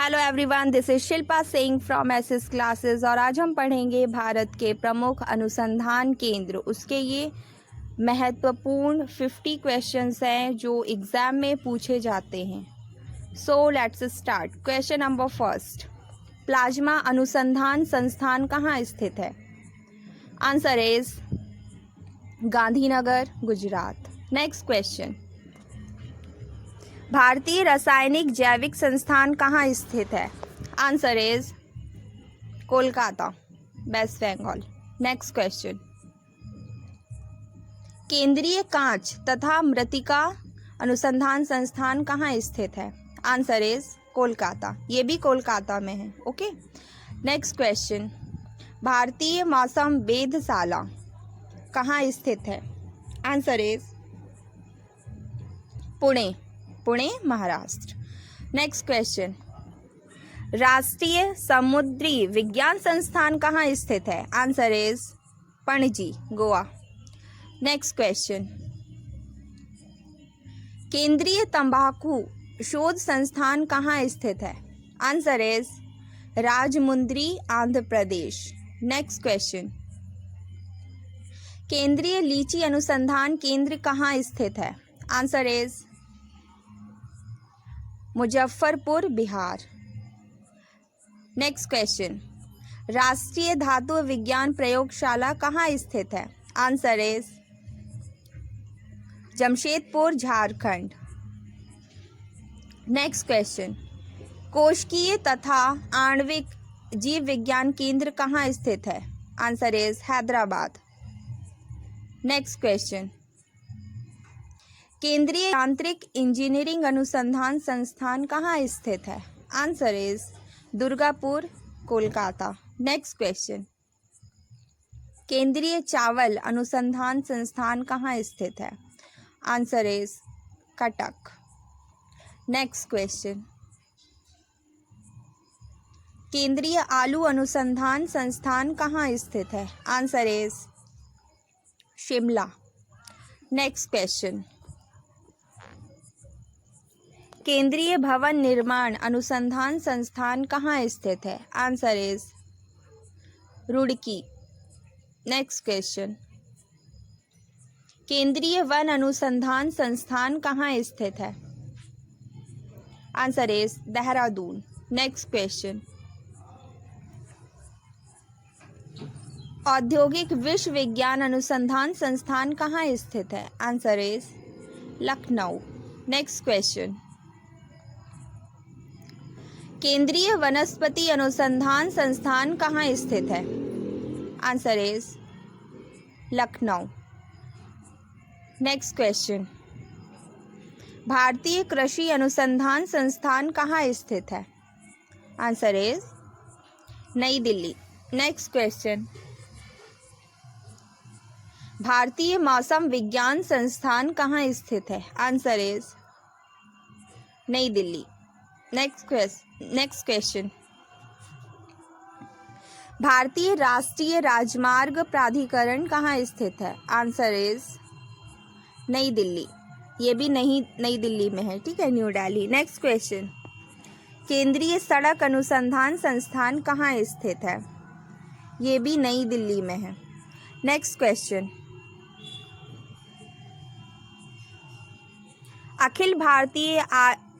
Hello everyone, this is Shilpa Singh from SS classes और आज हम पढ़ेंगे भारत के प्रमुख अनुसंधान केंद्र। उसके ये महत्वपूर्ण 50 क्वेश्चंस हैं जो एग्ज़ाम में पूछे जाते हैं। So let's start. Question number first, plasma अनुसंधान संस्थान कहाँ स्थित है? Answer is Gandhinagar, Gujarat. Next question, भारतीय रासायनिक जैविक संस्थान कहाँ स्थित है? Answer is Kolkata, West Bengal. Next question, केंद्रीय कांच तथा मृत्तिका अनुसंधान संस्थान कहाँ स्थित है? आंसर इज कोलकाता, ये भी कोलकाता में है। ओके। नेक्स्ट क्वेश्चन, भारतीय मौसम वेधशाला कहाँ स्थित है? Answer is Pune, Maharashtra. Next question, राष्ट्रीय समुद्री विज्ञान संस्थान कहाँ स्थित है? Answer is Panaji, Goa. Next question, केंद्रीय तंबाकू शोध संस्थान कहाँ स्थित है? Answer is Rajahmundry, Andhra Pradesh. Next question, केंद्रीय लीची अनुसंधान केंद्र कहाँ स्थित है? Answer is Muzaffarpur, Bihar. Next question, राष्ट्रीय धातु विज्ञान प्रयोगशाला कहाँ स्थित है? Answer is Jamshedpur, Jharkhand. Next question, कोशिकीय तथा आणविक जीव विज्ञान केंद्र कहाँ स्थित है? Answer is Hyderabad. Next question, केंद्रीय यांत्रिक इंजीनियरिंग अनुसंधान संस्थान कहाँ स्थित है? Answer is Durgapur, Kolkata. Next question, केंद्रीय चावल अनुसंधान संस्थान कहाँ स्थित है? Answer is Cuttack. Next question, केंद्रीय आलू अनुसंधान संस्थान कहाँ स्थित है? Answer is Shimla. Next question, केंद्रीय भवन निर्माण अनुसंधान संस्थान कहाँ स्थित है? Answer is Roorkee. Next question, केंद्रीय वन अनुसंधान संस्थान कहाँ स्थित है? Answer is Dehradun. Next question, औद्योगिक विश्वविज्ञान अनुसंधान संस्थान कहाँ स्थित है? Answer is Lucknow. Next question, केंद्रीय वनस्पति अनुसंधान संस्थान कहाँ स्थित है? Answer is Lucknow. Next question, भारतीय कृषि अनुसंधान संस्थान कहाँ स्थित है? आंसर इज नई दिल्ली। नेक्स्ट क्वेश्चन, भारतीय मौसम विज्ञान संस्थान कहाँ स्थित है? आंसर इज नई दिल्ली। नेक्स्ट क्वेश्चन, भारतीय राष्ट्रीय राजमार्ग प्राधिकरण कहाँ स्थित है? आंसर इज नई दिल्ली, ये भी नई दिल्ली में है, ठीक है, न्यू दिल्ली। नेक्स्ट क्वेश्चन, केंद्रीय सड़क अनुसंधान संस्थान कहाँ स्थित है? ये भी नई दिल्ली में है। नेक्स्ट क्वेश्चन, अखिल भारतीय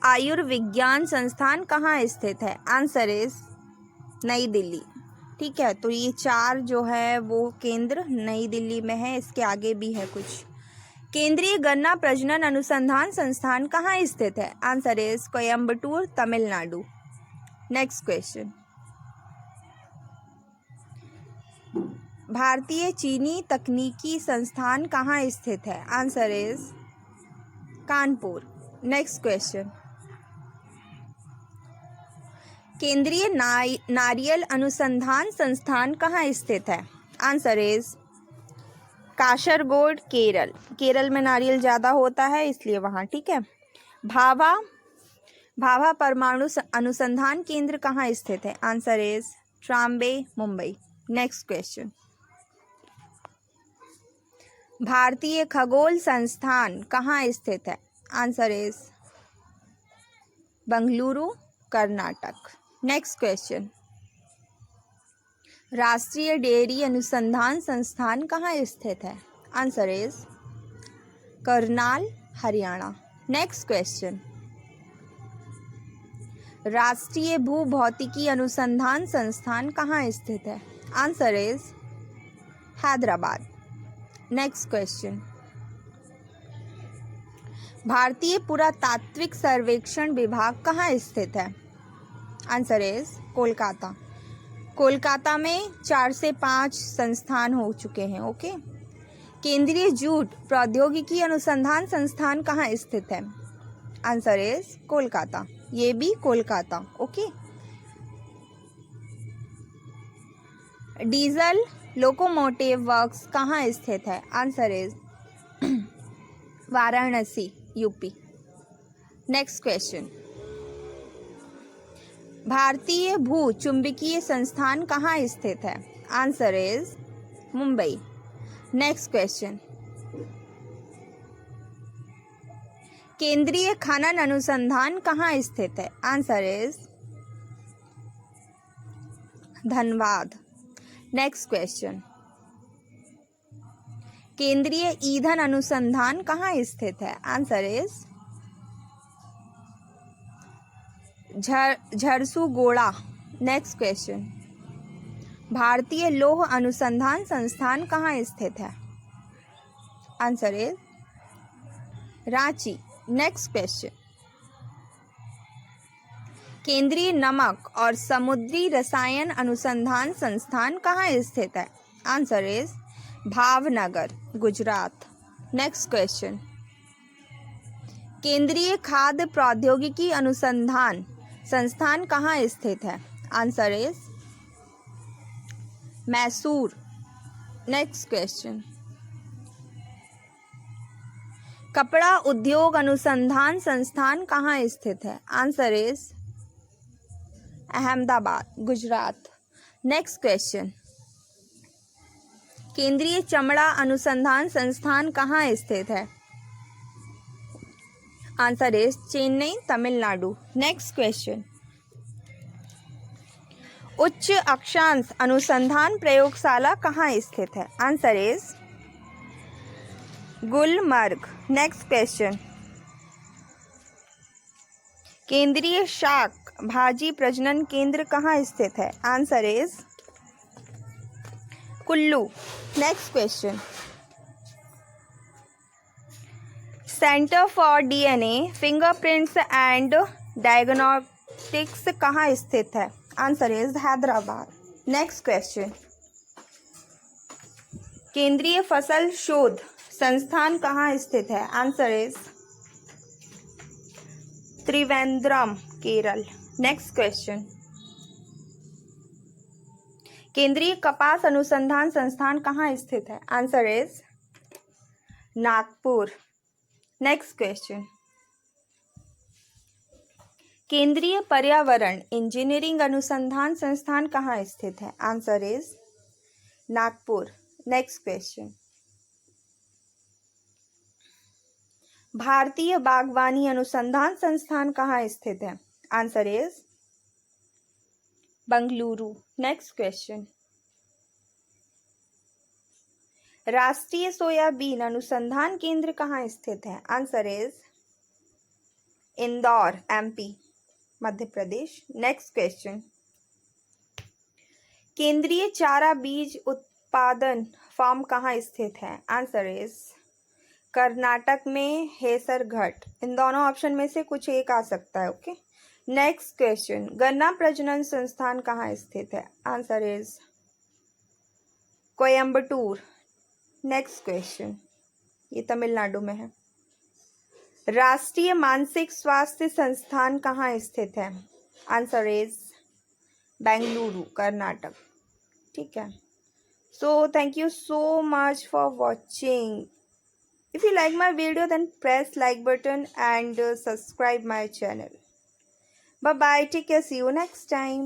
आयुर्विज्ञान संस्थान कहाँ स्थित है? आंसर इज नई दिल्ली, ठीक है। तो ये चार जो है वो केंद्र नई दिल्ली में है। इसके आगे भी है कुछ। केंद्रीय गन्ना प्रजनन अनुसंधान संस्थान कहाँ स्थित है? Answer is Coimbatore, Tamil Nadu. Next question, भारतीय चीनी तकनीकी संस्थान कहाँ स्थित है? Answer is Kanpur. Next question, केंद्रीय नारियल अनुसंधान संस्थान कहाँ स्थित है? आंसर इज कासरगोड, केरल में नारियल ज़्यादा होता है इसलिए वहाँ, ठीक है। भाभा परमाणु अनुसंधान केंद्र कहाँ स्थित है? Answer is Trombay, Mumbai. Next question, भारतीय खगोल संस्थान कहाँ स्थित है? Answer is Bengaluru, Karnataka. Next question, राष्ट्रीय डेयरी अनुसंधान संस्थान कहाँ स्थित है? Answer is Karnal, Haryana. Next question, राष्ट्रीय भूभौतिकी अनुसंधान संस्थान कहाँ स्थित है? Answer is Hyderabad. Next question, भारतीय पुरातात्विक सर्वेक्षण विभाग कहाँ स्थित है? Answer is Kolkata. कोलकाता में 4 से 5 संस्थान हो चुके हैं। ओके। केंद्रीय जूट प्रौद्योगिकी अनुसंधान संस्थान कहाँ स्थित है? आंसर इज कोलकाता, ये भी Kolkata. Okay. Diesel locomotive works कहाँ स्थित है? Answer is Varanasi, U P. Next question, भारतीय भू चुंबकीय संस्थान कहाँ स्थित है? Answer is Mumbai. Next question, केंद्रीय खनन अनुसंधान कहाँ स्थित है? Answer is Dhanbad. Next question, केंद्रीय ईंधन अनुसंधान कहाँ स्थित है? Answer is Jharsuguda. Next question, भारतीय लौह अनुसंधान संस्थान कहाँ स्थित है? Answer is Ranchi. Next question, केंद्रीय नमक और समुद्री रसायन अनुसंधान संस्थान कहाँ स्थित है? Answer is Bhavnagar, Gujarat. Next question, केंद्रीय खाद्य प्रौद्योगिकी अनुसंधान संस्थान कहाँ स्थित है? Answer is Mysore. Next question, कपड़ा उद्योग अनुसंधान संस्थान कहाँ स्थित है? Answer is Ahmedabad, Gujarat. Next question, केंद्रीय चमड़ा अनुसंधान संस्थान कहाँ स्थित है? Answer is Chennai, Tamil Nadu. Next question, उच्च अक्षांश अनुसंधान प्रयोगशाला कहाँ स्थित है? Answer is Gulmarg. Next question, केंद्रीय शाक भाजी प्रजनन केंद्र कहाँ स्थित है? Answer is Kullu. Next question, centre for DNA fingerprints and diagnostics कहाँ स्थित है? Answer is Hyderabad. Next question, केंद्रीय फसल शोध संस्थान कहाँ स्थित है? Answer is Trivandrum, Kerala. Next question, केंद्रीय कपास अनुसंधान संस्थान कहाँ स्थित है? Answer is Nagpur. Next question, केंद्रीय पर्यावरण इंजीनियरिंग अनुसंधान संस्थान कहाँ स्थित है? Answer is Nagpur. Next question, भारतीय बागवानी अनुसंधान संस्थान कहाँ स्थित है? Answer is Bengaluru. Next question, राष्ट्रीय सोयाबीन अनुसंधान केंद्र कहाँ स्थित है? Answer is Indore, MP, Madhya Pradesh. Next question, केंद्रीय चारा बीज उत्पादन फार्म कहाँ स्थित है? आंसर इज कर्नाटक में हेसरघट। इन दोनों ऑप्शन में से कुछ एक आ सकता है। ओके। नेक्स्ट क्वेश्चन, गन्ना प्रजनन संस्थान कहाँ स्थित है? Answer is Coimbatore. Next question, ये तमिलनाडु में है। राष्ट्रीय मानसिक स्वास्थ्य संस्थान कहाँ स्थित है? Answer is Bengaluru, Karnataka. ठीक है। So thank you so much for watching. If you like my video, then press like button and subscribe my channel. Bye bye. Take care. See you next time.